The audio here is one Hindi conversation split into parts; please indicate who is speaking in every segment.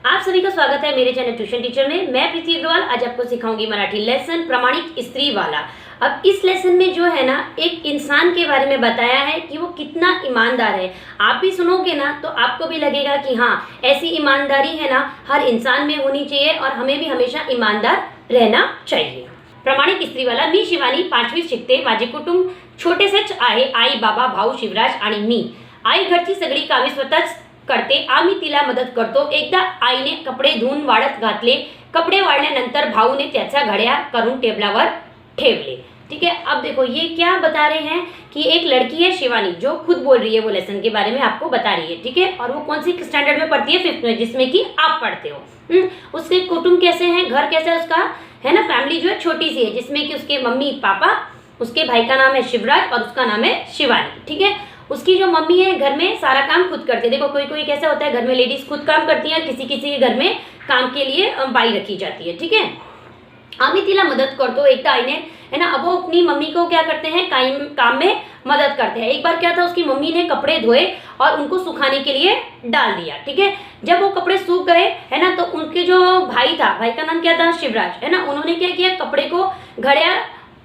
Speaker 1: आप सभी का स्वागत है मेरे चैनल ट्यूशन टीचर में। मैं प्रीति अग्रवाल आज आपको सिखाऊंगी मराठी लेसन प्रामाणिक स्त्री वाला। अब इस लेसन में जो है ना, एक इंसान के बारे में बताया है कि वो कितना ईमानदार है। आप भी सुनोगे ना तो आपको भी लगेगा कि हाँ, ऐसी ईमानदारी है ना हर इंसान में होनी चाहिए और हमें भी हमेशा ईमानदार रहना चाहिए। प्रामाणिक स्त्री वाला। मी शिवानी 5वीत शिकते। माझे कुटुंब छोटेसेच आहे। आई, बाबा, भाऊ शिवराज आणि मी। आई घरची सगळी कामे स्वतःच करते, आम्ही तिला मदत करतो। एकदा आईने कपडे धुवून वाळत घातले। कपडे वाळल्यानंतर भाऊने त्याचा घड्या करून टेबलावर ठेवले। ठीक है, अब देखो ये क्या बता रहे हैं कि एक लड़की है शिवानी जो खुद बोल रही है, वो लेसन के बारे में आपको बता रही है। ठीक है, और वो कौन सी स्टैंडर्ड में पढ़ती है? 5th में, जिसमें कि आप पढ़ते हो। उसके कुटुंब कैसे हैं, घर कैसा है उसका, है ना, फैमिली जो है छोटी सी है, जिसमें कि उसके मम्मी पापा, उसके भाई का नाम है शिवराज और उसका नाम है शिवानी। ठीक है, उसकी जो मम्मी है घर में सारा काम खुद करती है। देखो कोई कोई कैसा होता है, घर में लेडीज खुद काम करती हैं, किसी किसी के घर में काम के लिए बाई रखी जाती है। ठीक है, आम्ही तिला मदत करतो। एक आईने, है ना, अब वो अपनी मम्मी को क्या करते हैं, काम में मदद करते हैं। एक बार क्या था, उसकी मम्मी ने कपड़े धोए और उनको सुखाने के लिए डाल दिया। ठीक है, जब वो कपड़े सूख गए, है ना, तो उनके जो भाई था, भाई का नाम क्या था, शिवराज, है ना, उन्होंने क्या किया, कपड़े को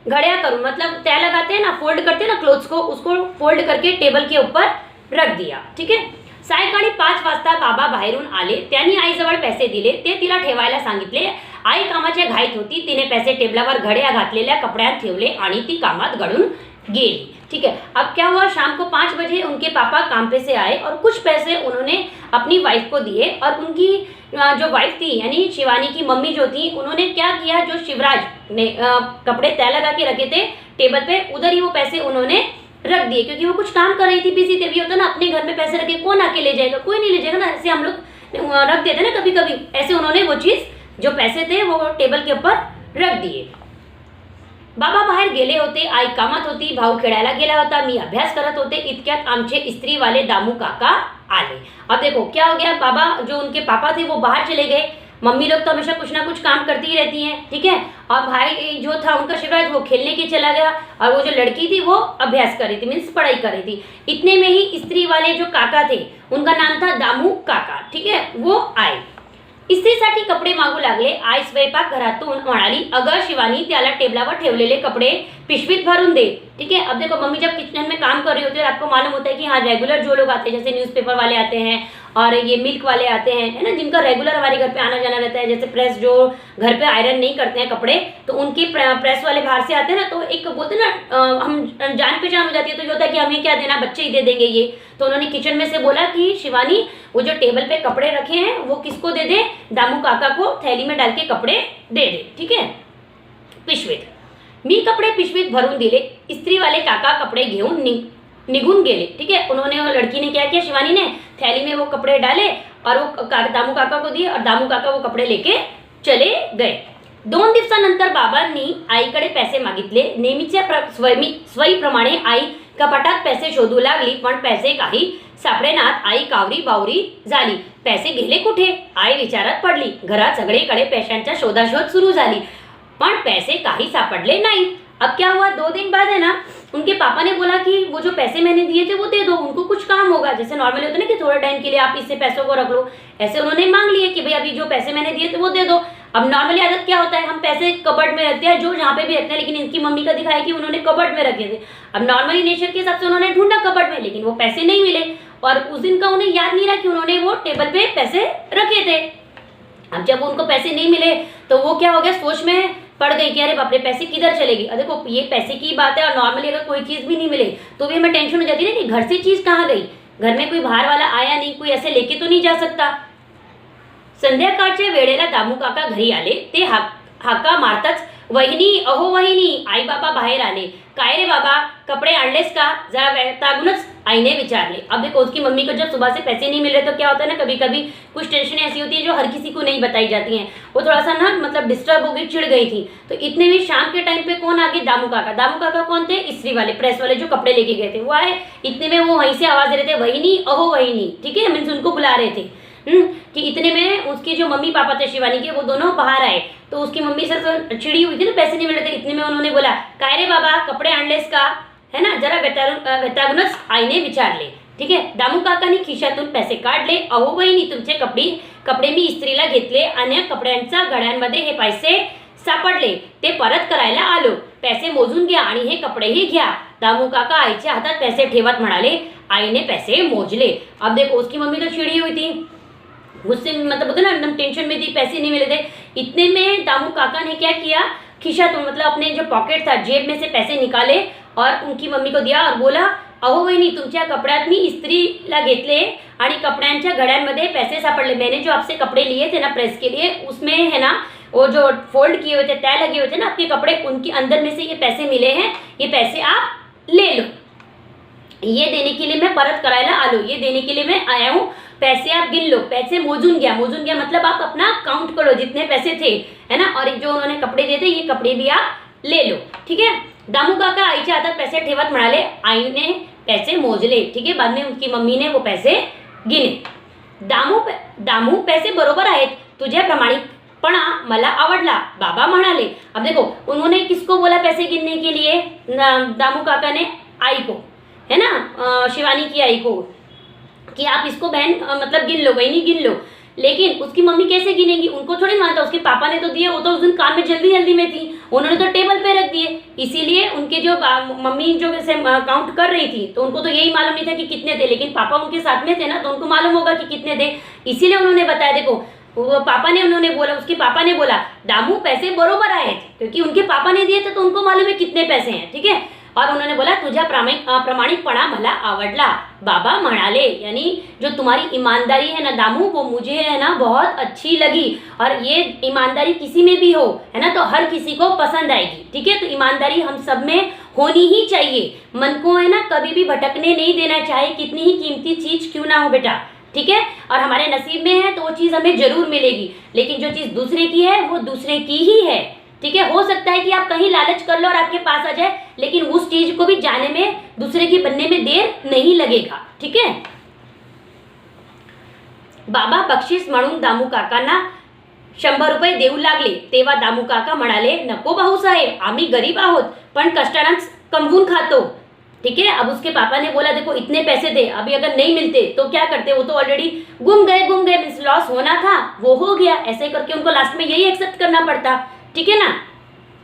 Speaker 1: घड़िया करूँ मतलब तय लगाते हैं ना, फोल्ड करते हैं ना क्लोथ्स को, उसको फोल्ड करके टेबल के ऊपर रख दिया। ठीक आहे, सायंकाळी 5 वाजता बाबा बाहेरून आले। त्यांनी आईजवळ पैसे दिले, ते तिला ठेवायला सांगितले। आई कामाच्या घाईत होती, तिने पैसे टेबलावर घड्या घातलेल्या कपड्यात ठेवले आणि ती कामात गळून गेली। ठीक है, अब क्या हुआ, शाम को 5 बजे उनके पापा काम पे से आए और कुछ पैसे उन्होंने अपनी वाइफ को दिए और उनकी जो वाइफ थी यानी शिवानी की मम्मी जो थी, उन्होंने क्या किया, जो शिवराज ने कपड़े तय लगा के रखे थे टेबल पे, उधर ही वो पैसे उन्होंने रख दिए, क्योंकि वो कुछ काम कर रही थी, बिजी थे। भी होता ना, अपने घर में पैसे रखे कौन आके ले जाएगा, कोई नहीं ले जाएगा ना, ऐसे हम लोग रख देते ना कभी कभी, ऐसे उन्होंने वो चीज जो पैसे थे वो टेबल के ऊपर रख दिए। बाबा बाहेर गेले होते, आई कामात होती, भाऊ खेळायला गेला होता, मी अभ्यास करत होते। इतक्यात आमचे स्त्री वाले दामू काका आले। अब देखो क्या हो गया, बाबा जो उनके पापा थे वो बाहर चले गए, मम्मी लोग तो हमेशा कुछ ना कुछ काम करती ही रहती हैं। ठीक है, और भाई जो था उनका शिवराज, वो खेलने के चला गया और वो जो लड़की थी वो अभ्यास कर रही थी, मीन्स पढ़ाई कर रही थी। इतने में ही स्त्री वाले जो काका थे, उनका नाम था दामू काका। ठीक है, वो आए, इस्त्रीसाठी कपडे मागू लागले। आई स्वयंपाक घरातून म्हणाली, अगं शिवानी, त्याला टेबलावर ठेवलेले कपडे पिशवीत भरून दे। ठीक है, अब देखो मम्मी जब किचन में काम कर रही होती है और आपको मालूम होता है कि हाँ, रेगुलर जो लोग आते हैं, जैसे न्यूज़पेपर वाले आते हैं और ये मिल्क वाले आते हैं, है ना, जिनका रेगुलर हमारे घर पे आना जाना रहता है, जैसे प्रेस जो घर पे आयरन नहीं करते हैं कपड़े, तो उनके प्रेस वाले बाहर से आते हैं ना, तो एक बोलते हैं ना, हम जान पहचान हो जाती है, तो ये होता है कि हमें क्या देना, बच्चे ही दे देंगे ये। तो उन्होंने किचन में से बोला कि शिवानी, वो जो टेबल पे कपड़े रखे हैं वो किसको दे दे, दामू काका को थैली में डाल के कपड़े दे दे। ठीक है, पिशवीत। मी कपडे पिशवीत भरून दिले। स्त्री वाले काका कपडे घेऊन निघून गेले। ठीक है, उन्होंने, लड़की ने क्या किया, शिवानी ने थैली में वो कपड़े डाले और वो दामू काका को दिए और दामू काका वो कपडे लेके चले गए। 2 दिवसानंतर बाबांनी आईकडे पैसे मागितले। नेहमीच्या स्वयीप्रमाणे आई कपाटात पैसे शोधू लागली, पण पैसे काही सापडेनात। आई कावरी बावरी झाली, पैसे गेले कुठे, आई विचारात पडली। घरात सगळीकडे पैशांचा शोधाशोध सुरू झाली, पण पैसे काही सापडले नहीं। अब क्या हुआ, 2 दिन बाद, है ना, उनके पापा ने बोला कि वो जो पैसे मैंने दिए थे वो दे दो, उनको कुछ काम होगा। जैसे नॉर्मली होता है ना कि थोड़े टाइम के लिए आप इससे पैसों को रख लो, ऐसे उन्होंने मांग लिए कि भाई अभी जो पैसे मैंने दिए थे वो दे दो। अब नॉर्मली आदत क्या होता है, हम पैसे कबर्ड में रखते हैं, जो जहाँ पे भी रखते हैं, लेकिन इनकी मम्मी का दिखाया कि उन्होंने कबर्ड में रखे थे। अब नॉर्मली नेचर के हिसाब से उन्होंने ढूंढा कबर्ड में, लेकिन वो पैसे नहीं मिले और उस दिन का उन्हें याद नहीं रहा कि उन्होंने वो टेबल पे पैसे रखे थे। अब जब उनको पैसे नहीं मिले तो वो क्या हो गया, सोच में पड़ गई कि अरे बाप रे, पैसे किधर चलेगी। देखो ये पैसे की बात है और नॉर्मली अगर कोई चीज भी नहीं मिले तो भी हमें टेंशन हो जाती है ना कि घर से चीज कहाँ गई, घर में कोई बाहर वाला आया नहीं, कोई ऐसे लेके तो नहीं जा सकता। संध्याकाळच्या वेळेला दामू काका घरी आले। ते हाका मारताच, वहिनी, अहो वहिनी, आई बाबा बाहेर आले। काय रे बाबा, कपड़े आणलेस का, जरा वैतागूनच आईने विचारले। अब देखो उसकी मम्मी को जब सुबह से पैसे नहीं मिल रहे तो क्या होता है ना, कभी कभी कुछ टेंशन ऐसी होती है जो हर किसी को नहीं बताई जाती हैं। वो थोड़ा सा ना मतलब डिस्टर्ब हो गई, चिढ़ गई थी। तो इतने में शाम के टाइम पे कौन आ गए, दामू काका। दामू काका कौन थे, स्त्री वाले, प्रेस वाले जो कपड़े लेके गए थे वो आए। इतने में वो वहीं से आवाज दे रहे थे, वहिनी, अहो वहिनी। ठीक है, मीन्स उनको बुला रहे थे। कि इतने में उसके जो मम्मी पापा थे शिवानी के, वो दोनों बाहर आए। तो उसकी मम्मी से तो चिड़ी हुई थी ना, पैसे नहीं मिल रहे थे। इतने में उन्होंने बोला, काय रे बाबा, कपड़े आणलेस का, है ना, जरा वैतागूनच आईने विचारले। ठीक है, दामू काकांनी खिशातून पैसे काढले। अहो वहिनी, तुमचे कपडे मी इस्त्रीला घेतले आणि कपड्यांच्या गड्यांमध्ये हे पैसे सापडले, ते परत करायला आलो. पैसे मोजून घ्या आणि हे कपडेही घ्या. दामू काका आईच्या हातात पैसे ठेवत म्हणाले. आईने पैसे मोजले. अब देखो उसकी मम्मी तो चिड़ी हुई थी, गुस्से में, मतलब होता ना एकदम टेंशन में थी, पैसे नहीं मिले थे. इतने में दामू काका ने क्या किया, खिशा तो मतलब अपने जो पॉकेट था जेब में से पैसे निकाले और उनकी मम्मी को दिया और बोला, अहो वहिनी तुमच्या कपड्यात मी इस्त्रीला घेतले आणि कपड्यांच्या घड्यांमध्ये पैसे सापडले. मैंने जो आपसे कपड़े लिए थे ना प्रेस के लिए, उसमें है ना वो जो फोल्ड किए हुए थे, तय लगे हुए थे ना आपके कपड़े, उनके अंदर में से ये पैसे मिले हैं, ये पैसे आप ले लो. ये देने के लिए मैं परत करायला आलो, ये देने के लिए मैं आया हूँ. पैसे आप गिन लो. पैसे मोजून घ्या मतलब आप अपना काउंट करो जितने पैसे थे, है ना. और जो उन्होंने कपडे दिए थे, ये कपडे भी आप ले लो. ठीक है. दामू काका आईच्या हातात पैसे ठेवत म्हणाले. आईने पैसे मोजले. ठीक है. बाद में उनकी मम्मी ने वो पैसे गिने. दामू पैसे बरोबर आहेत, तुझ्या प्रामाणिकपणा मला आवडला, बाबा म्हणाले. अब देखो उन्होंने किसको बोला पैसे गिनने के लिए, दामू काका ने आई को, है ना, शिवानी की आई को, कि आप इसको बहन मतलब गिन लो, बहनी गिन लो. लेकिन उसकी मम्मी कैसे गिनेंगी, उनको थोड़ी मानता. उसके पापा ने तो दिए, वो तो उस दिन काम में जल्दी में थी, उन्होंने तो टेबल पे रख दिए. इसीलिए उनके जो मम्मी जो जैसे काउंट कर रही थी, तो उनको तो यही मालूम नहीं था कि कितने थे, लेकिन पापा उनके साथ में थे ना, तो उनको मालूम होगा कि कितने थे. इसीलिए उन्होंने बताया. देखो वो उन्होंने बोला, उसके पापा ने बोला दामू पैसे बरोबर आए थे, क्योंकि उनके पापा ने दिए थे तो उनको मालूम है कितने पैसे हैं. ठीक है. और उन्होंने बोला तुझा प्रामाणिकपणा मला आवडला, बाबा म्हणाले. यानी जो तुम्हारी ईमानदारी है ना दामू, वो मुझे है ना बहुत अच्छी लगी. और ये ईमानदारी किसी में भी हो, है ना, तो हर किसी को पसंद आएगी. ठीक है. तो ईमानदारी हम सब में होनी ही चाहिए. मन को है ना कभी भी भटकने नहीं देना, चाहे कितनी ही कीमती चीज क्यों ना हो बेटा. ठीक है. और हमारे नसीब में है तो वो चीज़ हमें जरूर मिलेगी, लेकिन जो चीज़ दूसरे की है वो दूसरे की ही है. ठीक है. हो सकता है कि आप कहीं लालच कर लो और आपके पास आ जाए, लेकिन उस चीज को भी जाने में, दूसरे की बनने में देर नहीं लगेगा. ठीक है. बाबा बक्षीस म्हणून दामू काकांना 100 रुपये देऊ लागले. तेव्हा दामू काका म्हणाले, नको भाऊसाहेब, आम्ही गरीब आहोत, पण कष्टानेच कमवून खातो. ठीक है. अब उसके पापा ने बोला देखो इतने पैसे दे, अभी अगर नहीं मिलते तो क्या करते, वो तो ऑलरेडी गुम गए मीन्स लॉस होना था, वो हो गया. ऐसे करके उनको लास्ट में यही एक्सेप्ट करना पड़ता. ठीक है ना.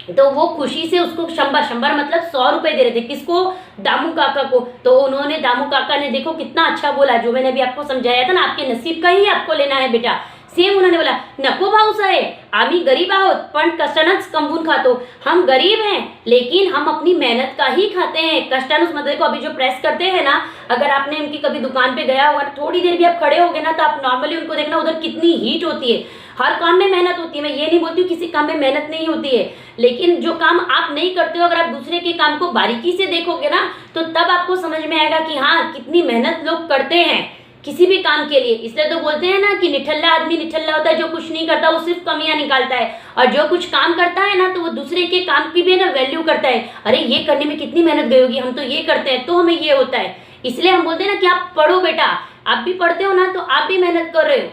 Speaker 1: तो वो खुशी से उसको 100 मतलब 100 रुपए दे रहे थे. किसको, दामू काका को. तो उन्होंने, दामू काका ने देखो कितना अच्छा बोला, जो मैंने अभी आपको समझाया था ना, आपके नसीब का ही आपको लेना है बेटा. सेम उन्होंने बोला, नको भाऊसाहेब, आम्ही गरीब आहोत पण कष्टानंच कमवून खातो. हम गरीब हैं लेकिन हम अपनी मेहनत का ही खाते हैं. कष्टानुस मतलब को अभी जो प्रेस करते हैं ना, अगर आपने उनकी कभी दुकान पे गया होगा, थोड़ी देर भी आप खड़े होगे ना, तो आप नॉर्मली उनको देखना उधर कितनी हीट होती है. हर काम में मेहनत होती है. मैं ये नहीं बोलती हूँ किसी काम में मेहनत नहीं होती है, लेकिन जो काम आप नहीं करते हो, अगर आप दूसरे के काम को बारीकी से देखोगे ना, तो तब आपको समझ में आएगा कि हाँ कितनी मेहनत लोग करते हैं किसी भी काम के लिए. इसलिए तो बोलते हैं ना कि निठल्ला आदमी निठल्ला होता है, जो कुछ नहीं करता वो सिर्फ कमियां निकालता है, और जो कुछ काम करता है ना, तो वो दूसरे के काम की भी ना वैल्यू करता है. अरे ये करने में कितनी मेहनत गई होगी, हम तो ये करते हैं तो हमें ये होता है. इसलिए हम बोलते हैं ना कि आप पढ़ो बेटा, आप भी पढ़ते हो ना तो आप भी मेहनत कर रहे हो.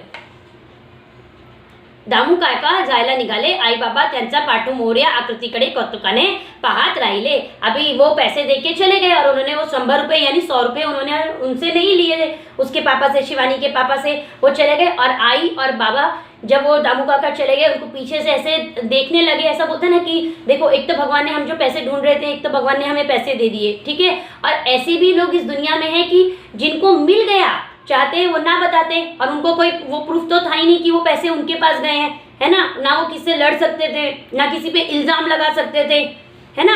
Speaker 1: दामू काका जायला निघाले. आई बाबा त्यांचा पाठू मोर्या आकृतीकडे कौतुकाने पाहत राहिले. अभी वो पैसे देके चले गए और उन्होंने वो 100 रुपये यानी 100 रुपये उन्होंने उनसे नहीं लिए, उसके पापा से, शिवानी के पापा से. वो चले गए और आई और बाबा जब वो दामू काका चले गए, उनको पीछे से ऐसे देखने लगे. ऐसा बोलते हैं ना कि देखो एक तो भगवान ने हम जो पैसे ढूंढ रहे थे, एक तो भगवान ने हमें पैसे दे दिए. ठीक है. और ऐसे भी लोग इस दुनिया में हैं कि जिनको मिल गया, चाहते हैं वो ना बताते, और उनको कोई वो प्रूफ तो था ही नहीं कि वो पैसे उनके पास गए हैं, है ना वो किससे लड़ सकते थे, ना किसी पे इल्ज़ाम लगा सकते थे, है ना.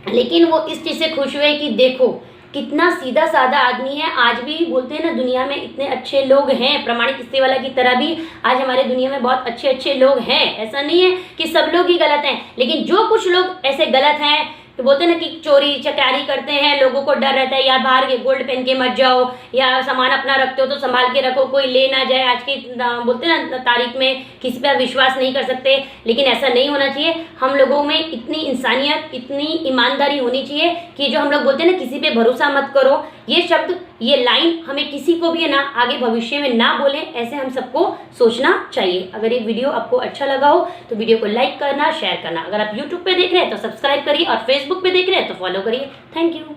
Speaker 1: लेकिन वो इस चीज़ से खुश हुए कि देखो कितना सीधा साधा आदमी है. आज भी बोलते हैं ना दुनिया में इतने अच्छे लोग हैं, प्रमाणिक किस्से वाला की तरह भी आज हमारे दुनिया में बहुत अच्छे अच्छे लोग हैं. ऐसा नहीं है कि सब लोग ही गलत हैं, लेकिन जो कुछ लोग ऐसे गलत हैं, तो बोलते हैं ना कि चोरी चकारी करते हैं, लोगों को डर रहता है यार बाहर के गोल्ड पहन के मत जाओ, या सामान अपना रखते हो तो संभाल के रखो, कोई ले ना जाए. आज की बोलते हैं ना तारीख में किसी पर विश्वास नहीं कर सकते, लेकिन ऐसा नहीं होना चाहिए. हम लोगों में इतनी इंसानियत, इतनी ईमानदारी होनी चाहिए कि जो हम लोग बोलते हैं ना किसी पे भरोसा मत करो, ये शब्द, ये लाइन हमें किसी को भी है ना आगे भविष्य में ना बोलें, ऐसे हम सबको सोचना चाहिए. अगर ये वीडियो आपको अच्छा लगा हो तो वीडियो को लाइक करना, शेयर करना. अगर आप यूट्यूब पे देख रहे हैं तो सब्सक्राइब करिए, और फेसबुक पे देख रहे हैं तो फॉलो करिए. Thank you.